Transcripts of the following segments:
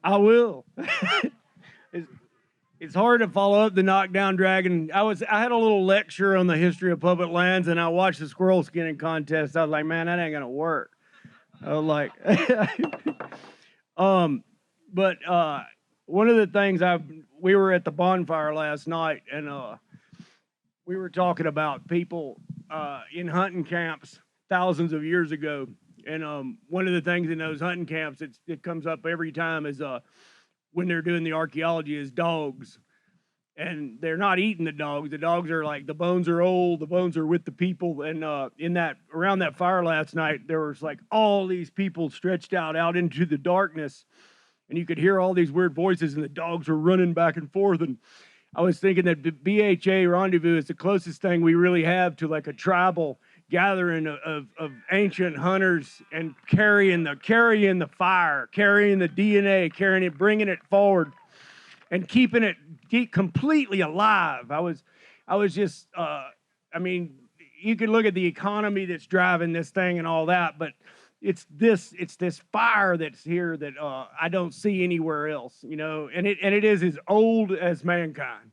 I will. it's, it's hard to follow up the knockdown dragon. I had a little lecture on the history of public lands, and I watched the squirrel skinning contest. I was like, man, that ain't gonna work. I was like, um, but one of the things we were at the bonfire last night, and we were talking about people in hunting camps thousands of years ago. And one of the things in those hunting camps it comes up every time is when they're doing the archaeology is dogs. And they're not eating the dogs. The dogs are like, the bones are old, the bones are with the people. And around that fire last night, there was like all these people stretched out into the darkness. And you could hear all these weird voices, and the dogs were running back and forth. And I was thinking that the BHA Rendezvous is the closest thing we really have to like a tribal gathering of ancient hunters, and carrying the fire, carrying the DNA, carrying it, bringing it forward, and keeping it completely alive. I was just, I mean, you can look at the economy that's driving this thing and all that, but it's this fire that's here that I don't see anywhere else, you know, and it is as old as mankind.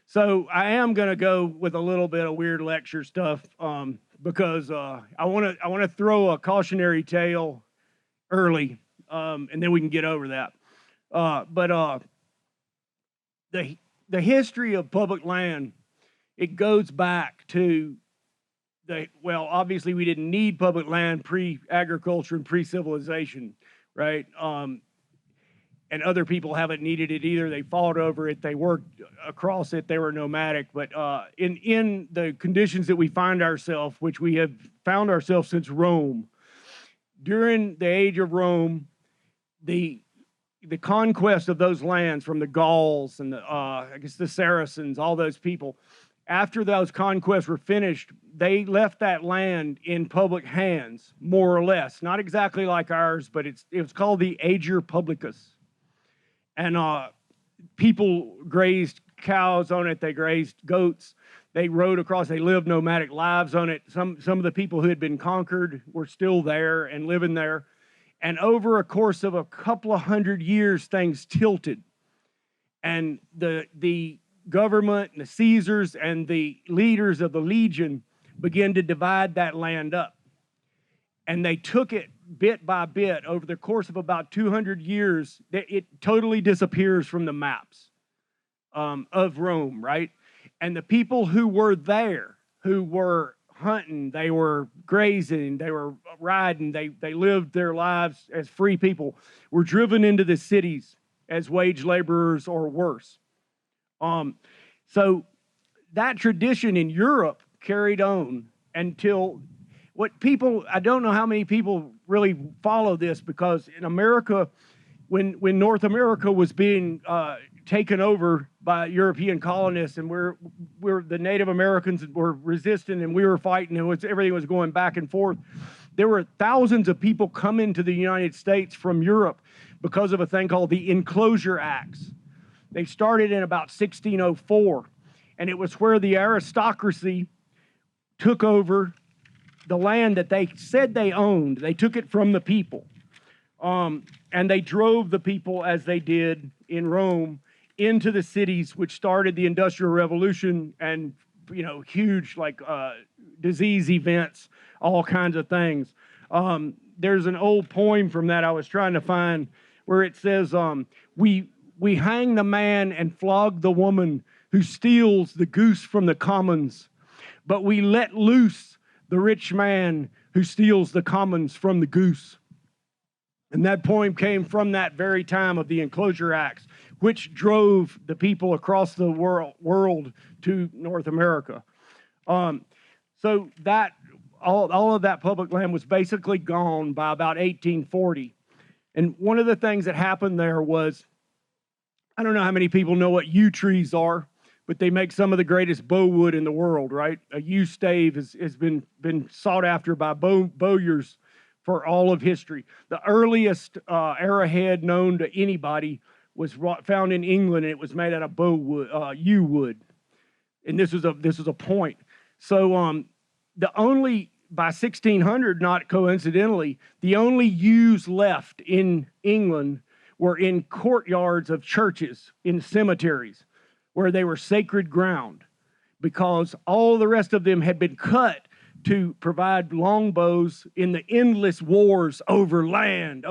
So I am gonna go with a little bit of weird lecture stuff because I want to throw a cautionary tale early, and then we can get over that. But the history of public land, it goes back to obviously we didn't need public land pre-agriculture and pre-civilization, right? And other people haven't needed it either. They fought over it, they worked across it, they were nomadic. But in the conditions that we find ourselves, which we have found ourselves since Rome, during the age of Rome, the conquest of those lands from the Gauls and I guess the Saracens, all those people, after those conquests were finished, they left that land in public hands, more or less. Not exactly like ours, but it was called the Ager Publicus. And people grazed cows on it, they grazed goats, they rode across, they lived nomadic lives on it. Some of the people who had been conquered were still there and living there. And over a course of a couple of hundred years, things tilted. And the government and the Caesars and the leaders of the legion began to divide that land up. And they took it bit by bit over the course of about 200 years. It totally disappears from the maps of Rome, right? And the people who were there, who were hunting, they were grazing, they were riding, they lived their lives as free people, were driven into the cities as wage laborers or worse. So that tradition in Europe carried on until I don't know how many people really follow this, because in America, when North America was being taken over by European colonists, and the Native Americans were resisting and we were fighting, and everything was going back and forth, there were thousands of people coming to the United States from Europe because of a thing called the Enclosure Acts. They started in about 1604, and it was where the aristocracy took over the land that they said they owned. They took it from the people. And they drove the people, as they did in Rome, into the cities, which started the Industrial Revolution and, you know, huge like disease events, all kinds of things. There's an old poem from that I was trying to find where it says, we hang the man and flog the woman who steals the goose from the commons, but we let loose the rich man who steals the commons from the goose. And that poem came from that very time of the Enclosure Acts, which drove the people across the world to North America. So that all of that public land was basically gone by about 1840. And one of the things that happened there was, I don't know how many people know what yew trees are, but they make some of the greatest bow wood in the world, right? A yew stave has been sought after by bowyers for all of history. The earliest arrowhead known to anybody was found in England, and it was made out of yew wood. And this was a point. So by 1600, not coincidentally, the only yews left in England were in courtyards of churches, in cemeteries, where they were sacred ground, because all the rest of them had been cut to provide longbows in the endless wars over land,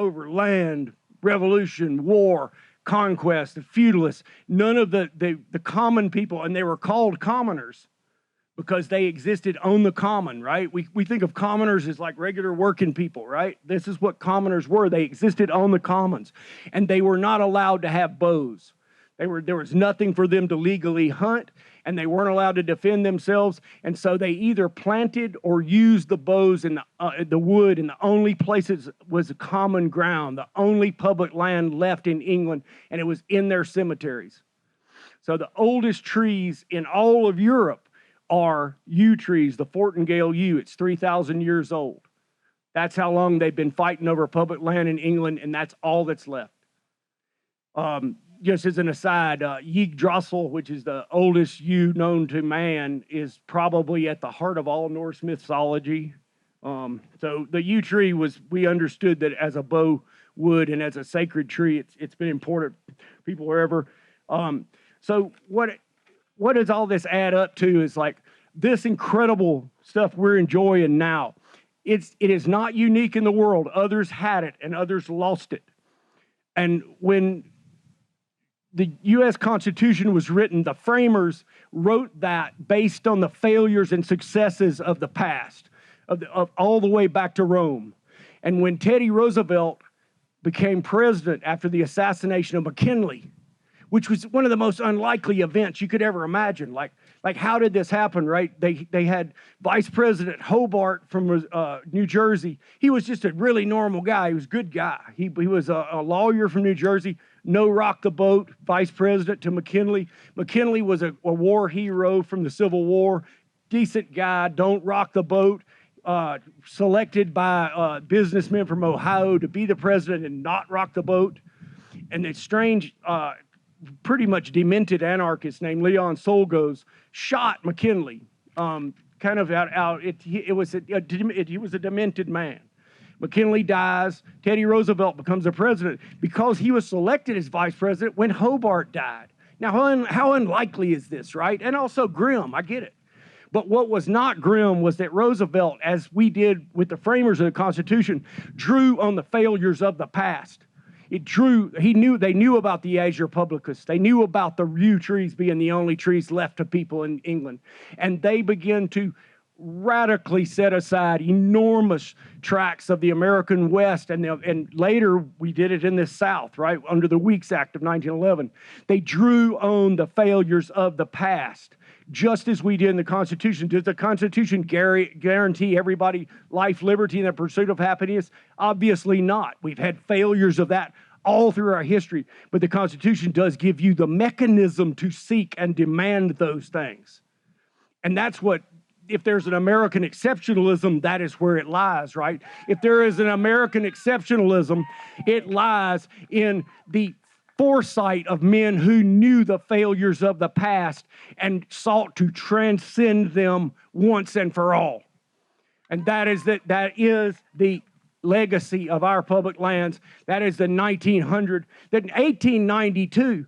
revolution, war, conquest, the feudalists. None of the common people, and they were called commoners because they existed on the common, right? We think of commoners as like regular working people, right? This is what commoners were. They existed on the commons, and they were not allowed to have bows. There was nothing for them to legally hunt, and they weren't allowed to defend themselves. And so they either planted or used the bows in the wood, and the only places was common ground, the only public land left in England, and it was in their cemeteries. So the oldest trees in all of Europe are yew trees, the Fortingale yew. It's 3,000 years old. That's how long they've been fighting over public land in England, and that's all that's left. Just as an aside, Yggdrasil, which is the oldest yew known to man, is probably at the heart of all Norse mythology. So the yew tree we understood that as a bow wood and as a sacred tree, it's been important for people wherever. So what does all this add up to is like this incredible stuff we're enjoying now. It is not unique in the world. Others had it and others lost it. And when the U.S. Constitution was written, the framers wrote that based on the failures and successes of the past, of all the way back to Rome. And when Teddy Roosevelt became president after the assassination of McKinley, which was one of the most unlikely events you could ever imagine. Like how did this happen, right? They had Vice President Hobart from New Jersey. He was just a really normal guy. He was a good guy. He was a lawyer from New Jersey. No rock the boat, vice president to McKinley. McKinley was a war hero from the Civil War. Decent guy, don't rock the boat. Selected by businessmen from Ohio to be the president and not rock the boat. And the strange, pretty much demented anarchist named Leon Solgos shot McKinley. Kind of he was a demented man. McKinley dies. Teddy Roosevelt becomes the president because he was selected as vice president when Hobart died. Now, how unlikely is this, right? And also grim, I get it. But what was not grim was that Roosevelt, as we did with the framers of the Constitution, drew on the failures of the past. They knew about the Azure Publicus. They knew about the yew trees being the only trees left to people in England. And they began to radically set aside enormous tracts of the American West, and later we did it in the South, right, under the Weeks Act of 1911. They drew on the failures of the past, just as we did in the Constitution. Does the Constitution guarantee everybody life, liberty, and the pursuit of happiness? Obviously not. We've had failures of that all through our history, but the Constitution does give you the mechanism to seek and demand those things. And that's what, if there's an American exceptionalism, that is where it lies, right? If there is an American exceptionalism, it lies in the foresight of men who knew the failures of the past and sought to transcend them once and for all. And that is the legacy of our public lands. That is the 1900. Then 1892.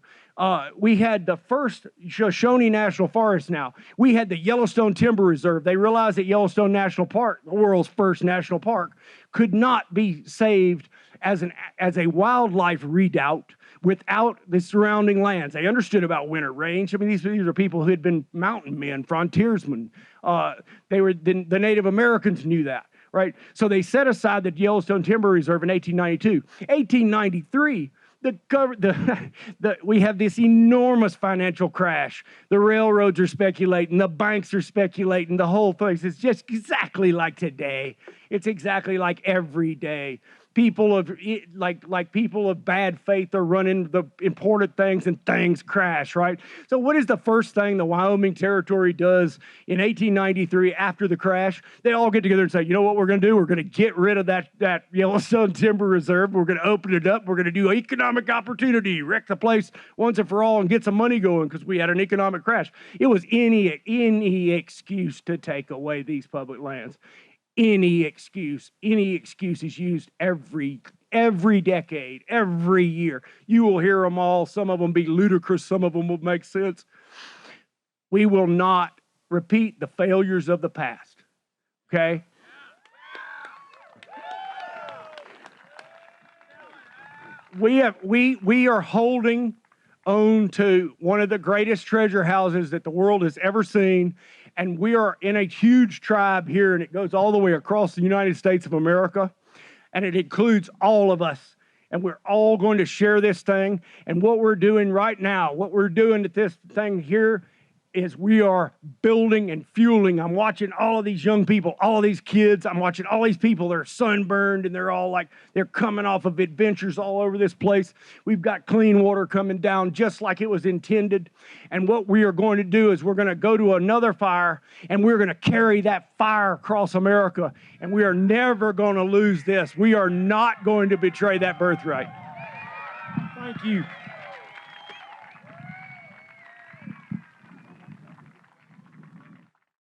We had the first Shoshone National Forest now. We had the Yellowstone Timber Reserve. They realized that Yellowstone National Park, the world's first national park, could not be saved as a wildlife redoubt without the surrounding lands. They understood about winter range. I mean, these are people who had been mountain men, frontiersmen. The Native Americans knew that, right? So they set aside the Yellowstone Timber Reserve in 1892. 1893, we have this enormous financial crash. The railroads are speculating, the banks are speculating, the whole place is just exactly like today. It's exactly like every day. People of people of bad faith are running the important things, and things crash, right? So what is the first thing the Wyoming Territory does in 1893 after the crash? They all get together and say, you know what we're going to do? We're going to get rid of that Yellowstone Timber Reserve. We're going to open it up. We're going to do economic opportunity, wreck the place once and for all, and get some money going because we had an economic crash. It was any excuse to take away these public lands. any excuse is used every decade, every year. You will hear them all. Some of them be ludicrous. Some of them will make sense. We will not repeat the failures of the past. Okay? We are holding on to one of the greatest treasure houses that the world has ever seen. And we are in a huge tribe here, and it goes all the way across the United States of America. And it includes all of us. And we're all going to share this thing. And what we're doing right now, what we're doing at this thing here, is we are building and fueling. I'm watching all of these young people, all of these kids. I'm watching all these people that are sunburned, and they're all like, they're coming off of adventures all over this place. We've got clean water coming down just like it was intended. And what we are going to do is we're going to go to another fire, and we're going to carry that fire across America. And we are never going to lose this. We are not going to betray that birthright. Thank you.